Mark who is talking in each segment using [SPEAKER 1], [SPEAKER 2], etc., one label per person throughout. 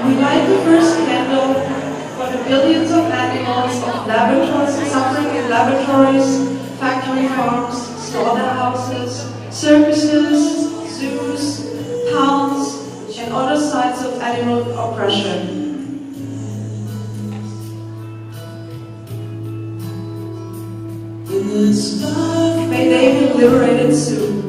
[SPEAKER 1] We light the first candle for the billions of animals of laboratories suffering in laboratories, factory farms, slaughterhouses, circuses, zoos, pounds, and other sites of animal oppression. May they be liberated soon.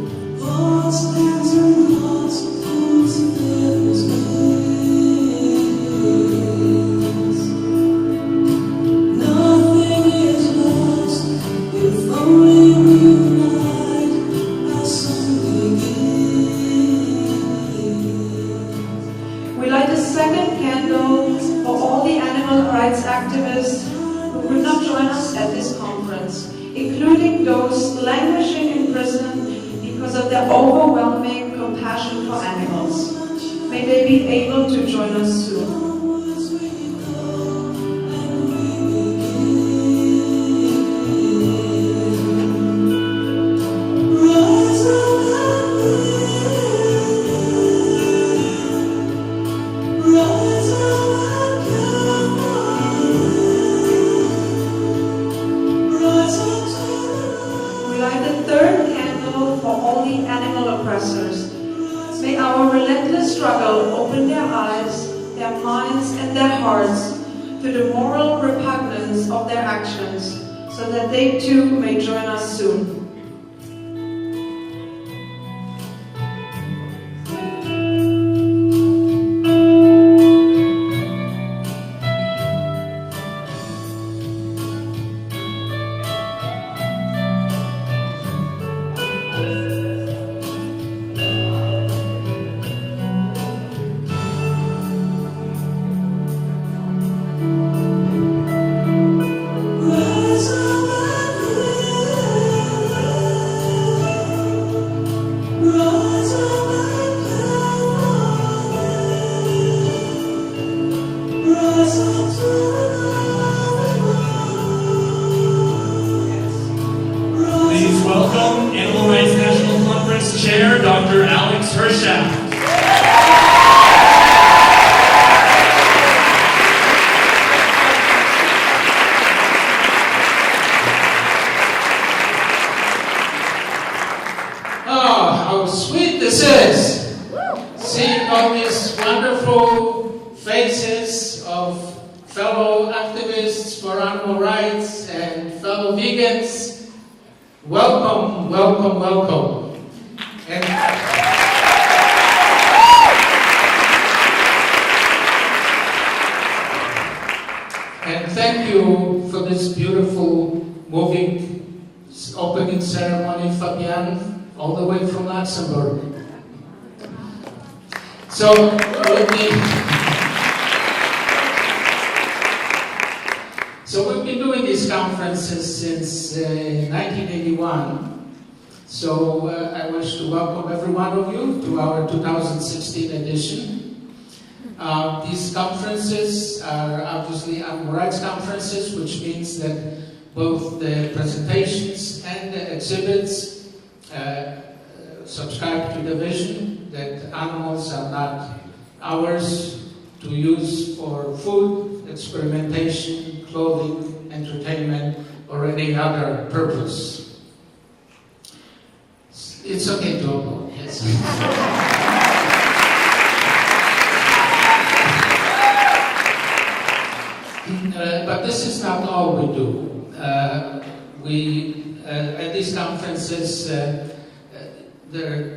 [SPEAKER 1] We light a second candle for all the animal rights activists who could not join us at this conference, including those languishing in prison because of their overwhelming compassion for animals. May they be able to join us soon. May our relentless struggle open their eyes, their minds, and their hearts to the moral repugnance of their actions, so that they too may join us soon.
[SPEAKER 2] Please welcome Animal Rights National Conference Chair, Dr. Alex Hershaft.
[SPEAKER 3] Oh, how sweet this is! Seeing all these wonderful faces of fellow activists for animal rights and fellow vegans. Welcome, welcome, welcome. And thank you for this beautiful, moving opening ceremony, Fabian, all the way from Luxembourg. So, we've been doing these conferences since 1981. So I wish to welcome every one of you to our 2016 edition. These conferences are obviously animal rights conferences, which means that both the presentations and the exhibits subscribe to the vision that animals are not ours to use for food, experimentation, clothing, entertainment, or any other purpose. It's okay to applaud, yes. But this is not all we do. At these conferences,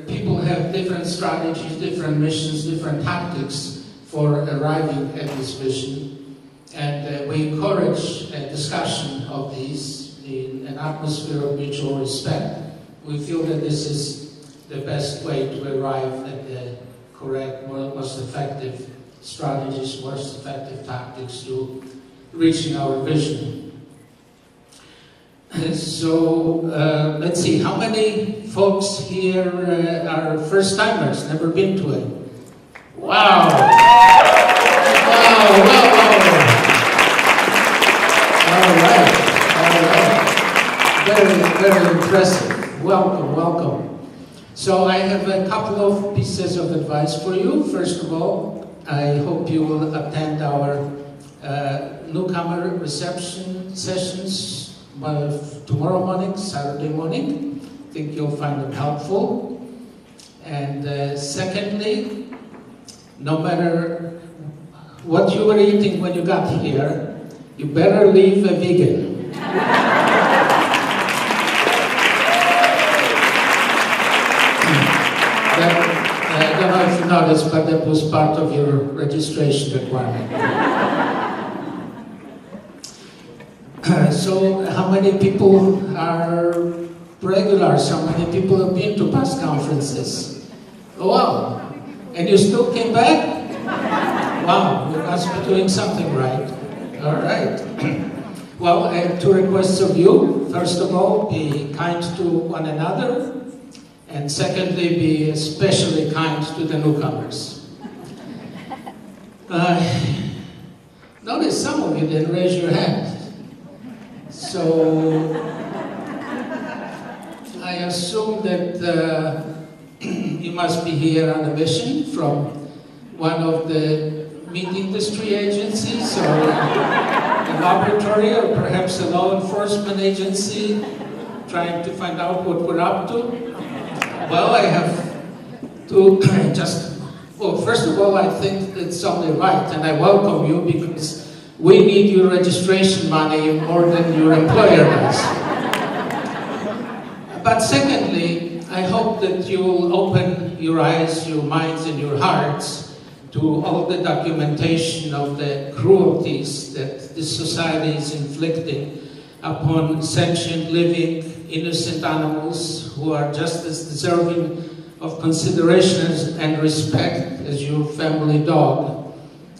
[SPEAKER 3] people have different strategies, different missions, different tactics for arriving at this vision. And we encourage a discussion of these in an atmosphere of mutual respect. We feel that this is the best way to arrive at the correct, most effective strategies, most effective tactics to reaching our vision. So let's see, how many folks here are first-timers, never been to it? Wow! Wow! All right. Very impressive. Welcome. So I have a couple of pieces of advice for you. First of all, I hope you will attend our newcomer reception sessions tomorrow morning, Saturday morning. I think you'll find them helpful. And secondly, no matter what you were eating when you got here, you better leave a vegan. I don't know if you noticed, but that was part of your registration requirement. So, how many people are regulars? How many people have been to past conferences? Oh, wow. And you still came back? Wow, you must be doing something right. All right. Well, I have two requests of you. First of all, be kind to one another. And secondly, be especially kind to the newcomers. Notice some of you didn't raise your hand. So, I assume that you must be here on a mission from one of the meat industry agencies, or a laboratory, or perhaps a law enforcement agency, trying to find out what we're up to. Well, I have to well, first of all, I think it's only right, and I welcome you, because we need your registration money more than your employer does. But secondly, I hope that you'll open your eyes, your minds, and your hearts to all the documentation of the cruelties that this society is inflicting upon sentient, living, innocent animals who are just as deserving of consideration and respect as your family dog,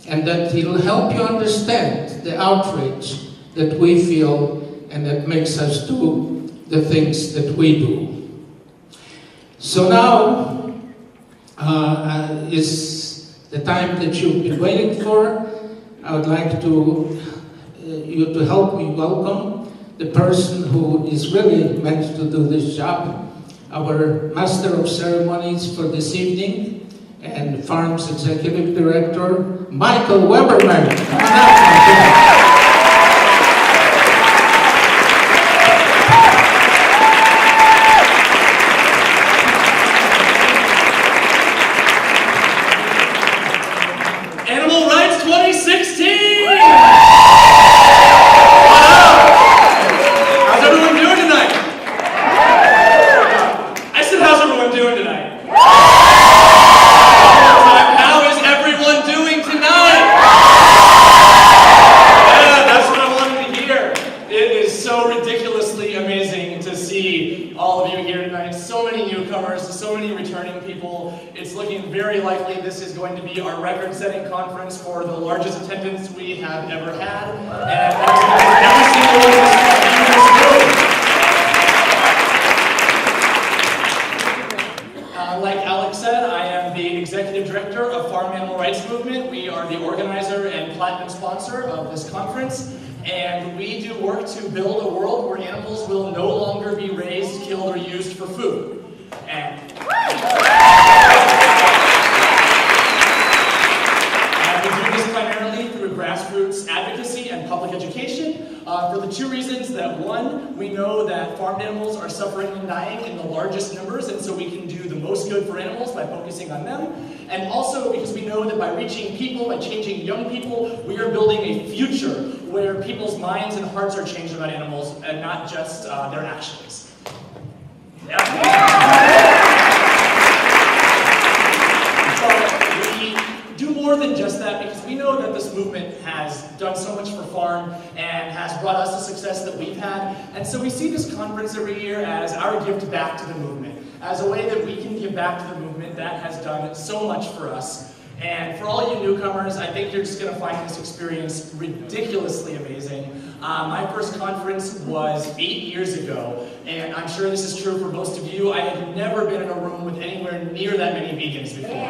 [SPEAKER 3] and that it'll help you understand the outrage that we feel and that makes us do the things that we do. So now is the time that you've been waiting for. I would like you to help me welcome the person who is really meant to do this job, our Master of Ceremonies for this evening, and Farm's Executive Director, Michael Weberman. Come on up,
[SPEAKER 2] Animal Rights 2016! This is going to be our record-setting conference for the largest attendance we have ever had, and every single one of us in this room. Like Alex said, I am the Executive Director of Farm Animal Rights Movement. We are the organizer and platinum sponsor of this conference, and we do work to build a world where animals will no longer be raised, killed, or used for food. And grassroots advocacy and public education for the two reasons that, one, we know that farmed animals are suffering and dying in the largest numbers, and so we can do the most good for animals by focusing on them, and also because we know that by reaching people, by changing young people, we are building a future where people's minds and hearts are changed about animals and not just their actions. More than just that, because we know that this movement has done so much for farm and has brought us the success that we've had, and so we see this conference every year as our gift back to the movement, as a way that we can give back to the movement that has done so much for us. And for all you newcomers, I think you're just going to find this experience ridiculously amazing. My first conference was 8 years ago, and I'm sure this is true for most of you. I have never been in a room with anywhere near that many vegans before.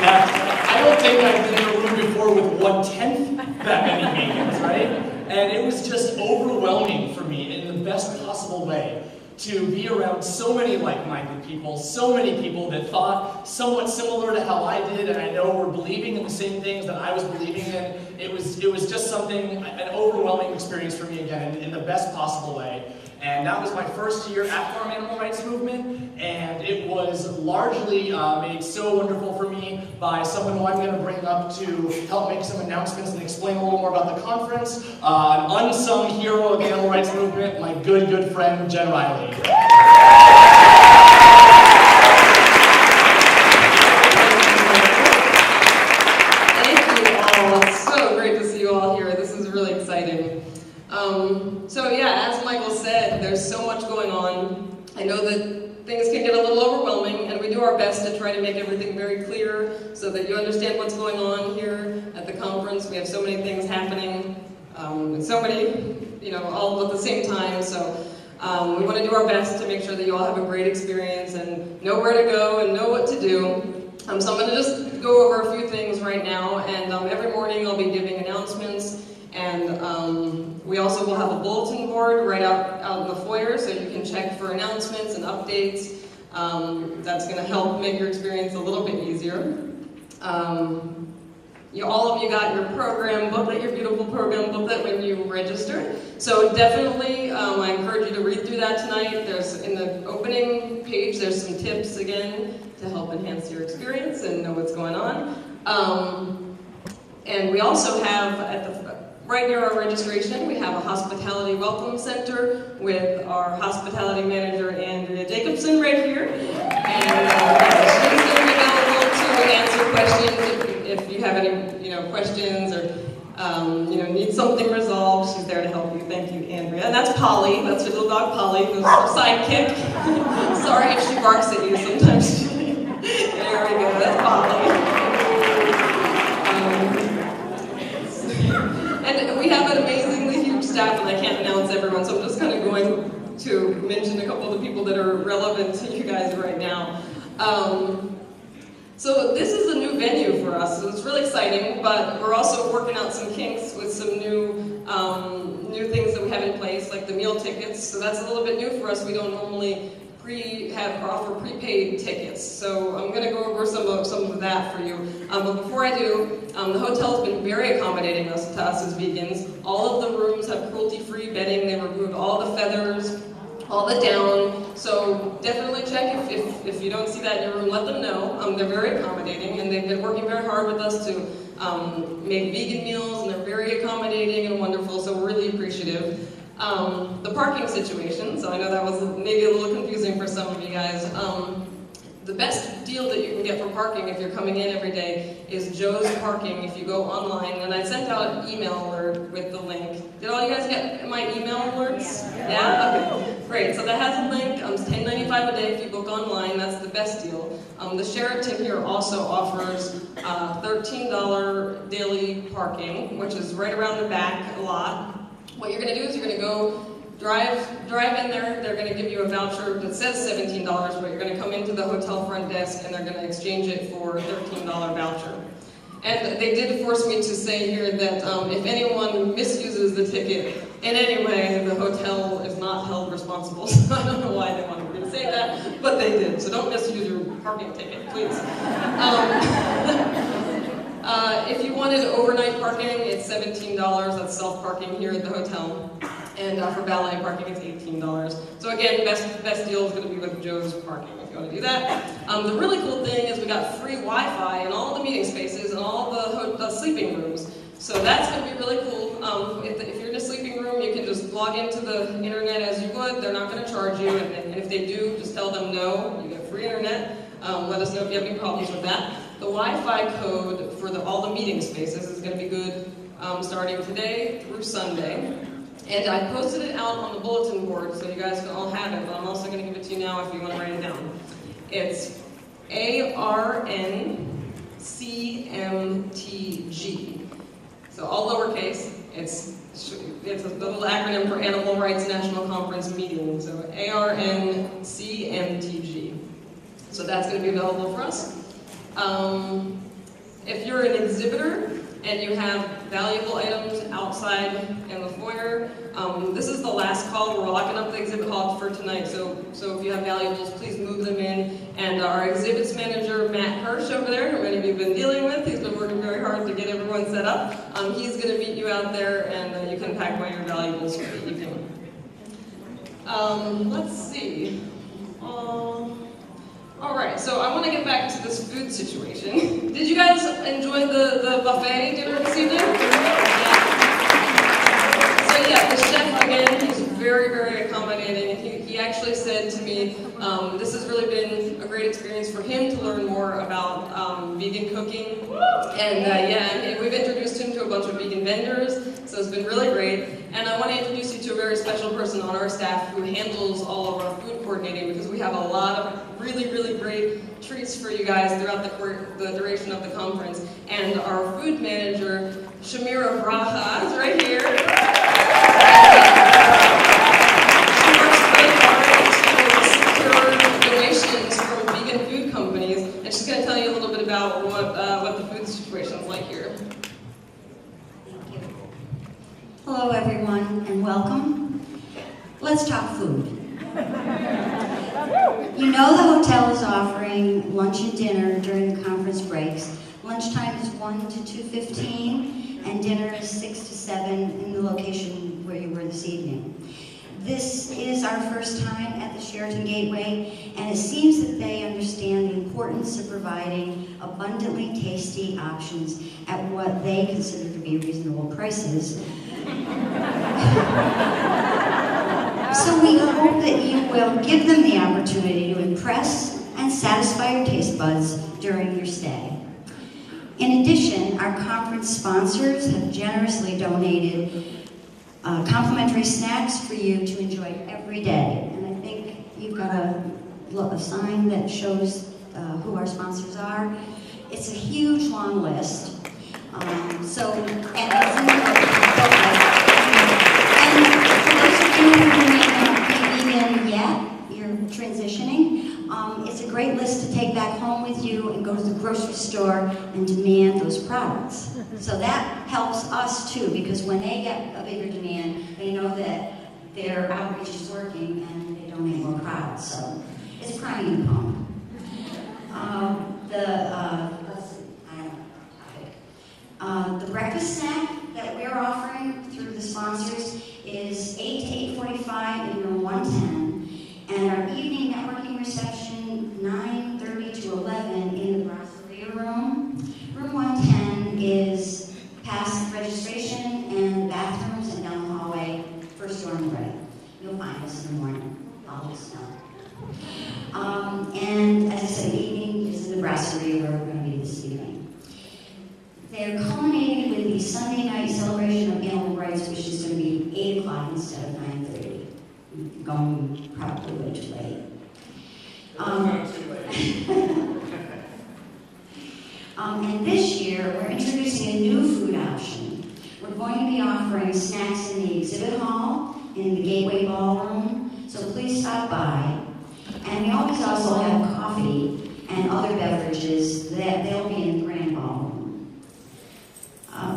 [SPEAKER 2] I don't think I've been in a room before with 1/10 that many vegans, right? And it was just overwhelming for me in the best possible way to be around so many like-minded people, so many people that thought somewhat similar to how I did, and I know were believing in the same things that I was believing in. It was just something, an overwhelming experience for me again, in the best possible way. And that was my first year at Farm Animal Rights Movement, and it was largely made so wonderful for me by someone who I'm going to bring up to help make some announcements and explain a little more about the conference, an unsung hero of the Animal Rights Movement, my good friend, Jen Riley.
[SPEAKER 4] Thank you all. It's so great to see you all here. This is really exciting. So yeah, as Michael said, there's so much going on. I know that things can get a little overwhelming, and we do our best to try to make everything very clear so that you understand what's going on here at the conference. We have so many things happening, and so many, all at the same time. So we want to do our best to make sure that you all have a great experience and know where to go and know what to do. So I'm going to just go over a few things right now, and every morning I'll be giving announcements. And we also will have a bulletin board right out in the foyer, so you can check for announcements and updates. That's going to help make your experience a little bit easier. All of you got your program booklet, your beautiful program booklet when you registered. So definitely, I encourage you to read through that tonight. There's in the opening page, there's some tips again to help enhance your experience and know what's going on. And we also have right near our registration, we have a hospitality welcome center with our hospitality manager, Andrea Jacobson, right here. And she's going to be available to answer questions if you have any, questions or, need something resolved. She's there to help you. Thank you, Andrea. And that's Polly. That's your little dog, Polly, who's her sidekick. Sorry if she barks at you sometimes. There we go. That's Polly. And we have an amazingly huge staff, and I can't announce everyone, so I'm just kind of going to mention a couple of the people that are relevant to you guys right now. So this is a new venue for us, so it's really exciting, but we're also working out some kinks with some new things that we have in place, like the meal tickets. So that's a little bit new for us. We don't normally offer prepaid tickets. So I'm going to go over some of that for you. But before I do, the hotel has been very accommodating to us as vegans. All of the rooms have cruelty-free bedding. They removed all the feathers, all the down. So definitely check if you don't see that in your room, let them know. They're very accommodating, and they've been working very hard with us to make vegan meals, and they're very accommodating and wonderful, so we're really appreciative. The parking situation, so I know that was maybe a little confusing for some of you guys. The best deal that you can get for parking if you're coming in every day is Joe's Parking if you go online. And I sent out an email alert with the link. Did all you guys get my email alerts? Yeah? Okay. Great. So that has a link. It's $10.95 a day if you book online. That's the best deal. The Sheraton here also offers $13 daily parking, which is right around the back a lot. What you're going to do is you're going to go drive in there. They're going to give you a voucher that says $17, but you're going to come into the hotel front desk and they're going to exchange it for a $13 voucher. And they did force me to say here that if anyone misuses the ticket in any way, the hotel is not held responsible. So I don't know why they wanted me to say that, but they did. So don't misuse your parking ticket, please. If you wanted overnight parking, it's $17. That's self-parking here at the hotel. And for valet parking, it's $18. So again, best deal is going to be with Joe's Parking if you want to do that. The really cool thing is we got free Wi-Fi in all the meeting spaces and all the sleeping rooms. So that's going to be really cool. If you're in a sleeping room, you can just log into the internet as you would. They're not going to charge you. And if they do, just tell them no. You get free internet. Let us know if you have any problems with that. The Wi-Fi code for all the meeting spaces is going to be good starting today through Sunday. And I posted it out on the bulletin board so you guys can all have it, but I'm also going to give it to you now if you want to write it down. It's ARNCMTG. So all lowercase. It's a little acronym for Animal Rights National Conference Meeting. So ARNCMTG. So that's going to be available for us. If you're an exhibitor, and you have valuable items outside in the foyer. This is the last call. We're locking up the exhibit hall for tonight, so if you have valuables, please move them in. And our exhibits manager, Matt Hirsch, over there, who many of you have been dealing with, he's been working very hard to get everyone set up. He's going to meet you out there, and you can pack away your valuables for the evening. Let's see. All right, so I want to get back to this food situation. Did you guys enjoy the buffet dinner this evening? Yeah. So yeah, the chef, again, he's very, very accommodating. And he actually said to me, this has really been a great experience for him to learn more about vegan cooking. And and we've introduced him to a bunch of vegan vendors, so it's been really great. And I want to introduce you to a very special person on our staff who handles all of our food coordinating, because we have a lot of really, really great treats for you guys throughout the duration of the conference. And our food manager, Shamira Braha, is right here. She works really hard to secure donations from vegan food companies, and she's going to tell you a little bit about what the food situation is like here.
[SPEAKER 5] Hello everyone and welcome. Let's talk food. You know the hotel is offering lunch and dinner during the conference breaks. Lunchtime is 1 to 2:15 and dinner is 6 to 7 in the location where you were this evening. This is our first time at the Sheraton Gateway, and it seems that they understand the importance of providing abundantly tasty options at what they consider to be reasonable prices. So we hope that you will give them the opportunity to impress and satisfy your taste buds during your stay. In addition, our conference sponsors have generously donated complimentary snacks for you to enjoy every day. And I think you've got a sign that shows who our sponsors are. It's a huge, long list. And it's in the booklet. And for those of you who may not be vegan yet, you're transitioning, it's a great list to take back home with you and go to the grocery store and demand those products. So that helps us too, because when they get a bigger demand, they know that their outreach is working and they donate more products. So it's priming the pump. The breakfast snack that we're offering through the sponsors is 8 to 8:45 in room 110, and our evening networking reception 9:30 to 11 in the Brasserie room. Room 110 is past registration and bathrooms and down the hallway, first door on the right. You'll find us in the morning. I'll just know. And as I said, evening is in the Brasserie where we're going to be this evening. They're culminating with the Sunday night celebration of animal rights, which is going to be 8 o'clock instead of 9:30. Going probably way too late. And this year, we're introducing a new food option. We're going to be offering snacks in the exhibit hall, in the Gateway Ballroom, so please stop by. And we always also have coffee and other beverages that they'll be in the Grand Ballroom.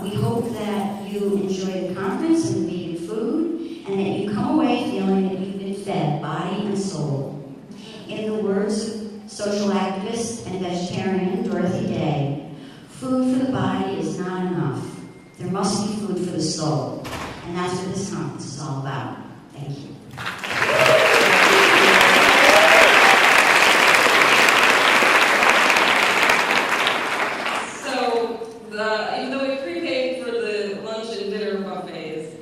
[SPEAKER 5] We hope that you enjoy the conference and the vegan food, and that you come away feeling that you've been fed body and soul. In the words of social activist and vegetarian Dorothy Day, food for the body is not enough. There must be food for the soul. And that's what this conference is all about. Thank you.
[SPEAKER 4] Even though we prepaid for the lunch and dinner buffets,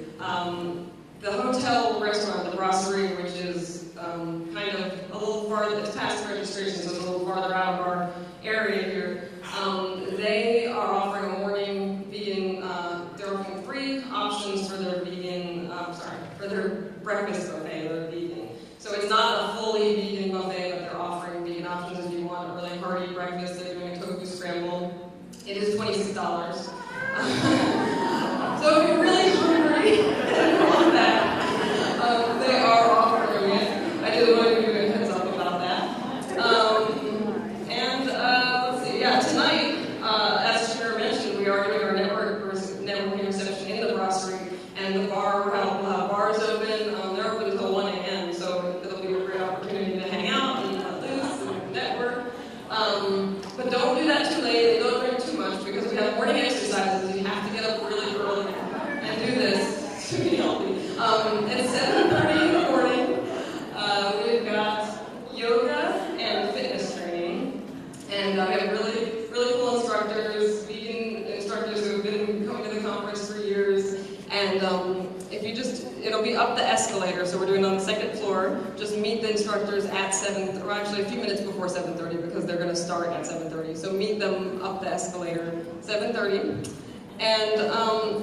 [SPEAKER 4] the hotel restaurant, the Brasserie, which is kind of a little farther, it's past registration, so it's a little farther out of our area here, they are offering a morning vegan, they're offering 3 options for their vegan, for their breakfast buffet, they're vegan. So it's not a fully vegan buffet, but they're offering vegan options if you want a really hearty breakfast. They're doing a tofu scramble. It is $26. So if you're really hungry and you want that, they are offering it. I did want to give you a heads up about that. Let's see, tonight, as Shira mentioned, we are doing our And we have really, really cool instructors, vegan instructors who have been coming to the conference for years. And if you just, it'll be up the escalator, so we're doing it on the second floor. Just meet the instructors at 7, or actually a few minutes before 7:30 because they're going to start at 7:30. So meet them up the escalator, 7:30. And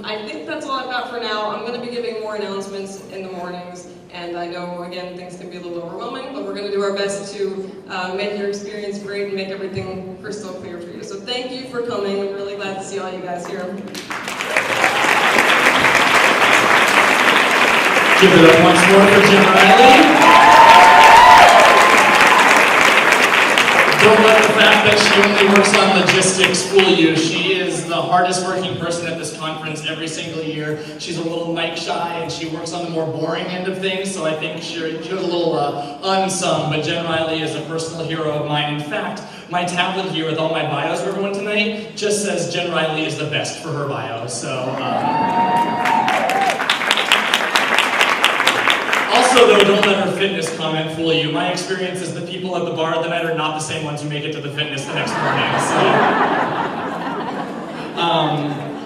[SPEAKER 4] I think that's all I've got for now. I'm going to be giving more announcements in the mornings. And I know, again, things can be a little overwhelming, but we're going to do our best to make your experience great and make everything crystal clear for you. So thank you for coming. I'm really glad to see all you guys here.
[SPEAKER 2] Give it up once more for Jen Riley. Don't let the fact that she only works on logistics fool you. She is the hardest working person at this conference every single year. She's a little mic shy and she works on the more boring end of things, so I think she was a little unsung, but Jen Riley is a personal hero of mine. In fact, my tablet here with all my bios for everyone tonight just says Jen Riley is the best for her bio, so... Also, though, don't let her fitness comment fool you. My experience is the people at the bar that night are not the same ones who make it to the fitness the next morning. So,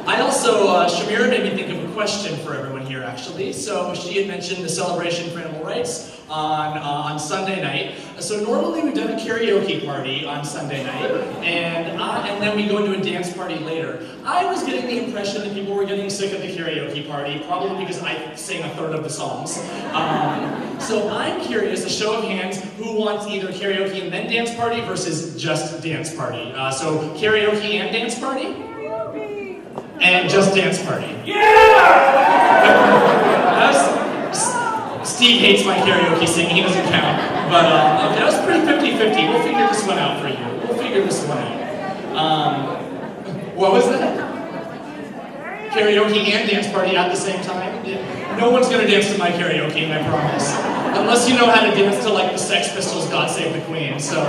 [SPEAKER 2] I also, Shamira made me think of a question for everyone here, actually. So she had mentioned the Celebration for Animal Rights on Sunday night. So normally we've done a karaoke party on Sunday night, and then we go into a dance party later. I was getting the impression that people were getting sick of the karaoke party, probably because I sang a third of the songs. So I'm curious, a show of hands, who wants either karaoke and then dance party versus just dance party? So karaoke and dance party? And just dance party. Yeah! Steve hates my karaoke singing, he doesn't count. But that was pretty 50-50. We'll figure this one out for you. We'll figure this one out. What was that? Karaoke and dance party at the same time? Yeah. No one's gonna dance to my karaoke, I promise. Unless you know how to dance to like the Sex Pistols' God Save the Queen. So,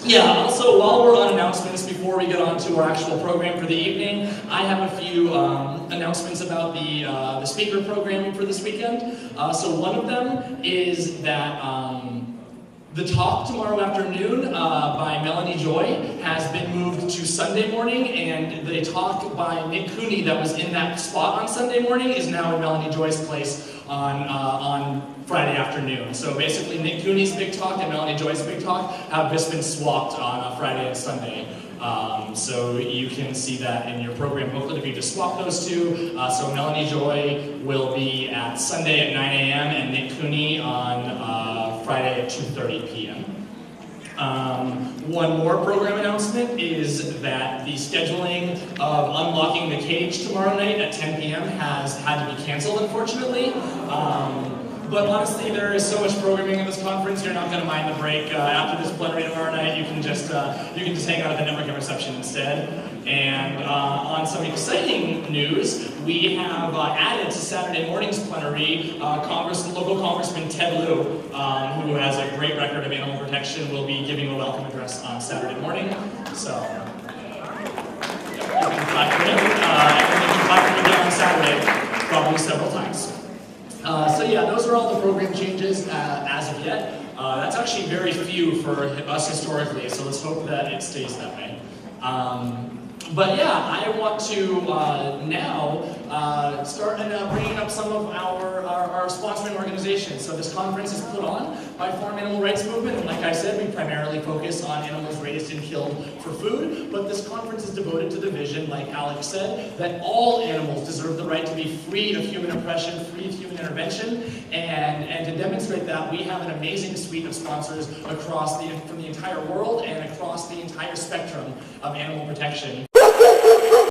[SPEAKER 2] yeah, also while we're on announcements, before we get on to our actual program for the evening, I have a few announcements about the speaker programming for this weekend. So one of them is that the talk tomorrow afternoon by Melanie Joy has been moved to Sunday morning, and the talk by Nick Cooney that was in that spot on Sunday morning is now in Melanie Joy's place on Friday afternoon. So basically Nick Cooney's big talk and Melanie Joy's big talk have just been swapped on Friday and Sunday. So you can see that in your program booklet if you just swap those two. So Melanie Joy will be at Sunday at 9 a.m. and Nick Cooney on Friday at 2:30 p.m. One more program announcement is that the scheduling of Unlocking the Cage tomorrow night at 10 p.m. has had to be canceled, unfortunately. But honestly, there is so much programming in this conference, you're not going to mind the break. After this plenary tomorrow night, you can just hang out at the networking reception instead. And on some exciting news, we have added to Saturday morning's plenary local Congressman Ted Lieu, who has a great record of animal protection, will be giving a welcome address on Saturday morning. So, you can clap for him. And you can clap for him again on Saturday, probably several times. So yeah, those are all the program changes as of yet. That's actually very few for us historically, so let's hope that it stays that way. But yeah, I want to now start bringing up some of our sponsoring organizations. So this conference is put on by Farm Animal Rights Movement, and like I said, we primarily focus on animals raised and killed for food, but this conference is devoted to the vision, like Alex said, that all animals deserve the right to be free of human oppression, free of human intervention, and to demonstrate that, we have an amazing suite of sponsors from the entire world and across the entire spectrum of animal protection.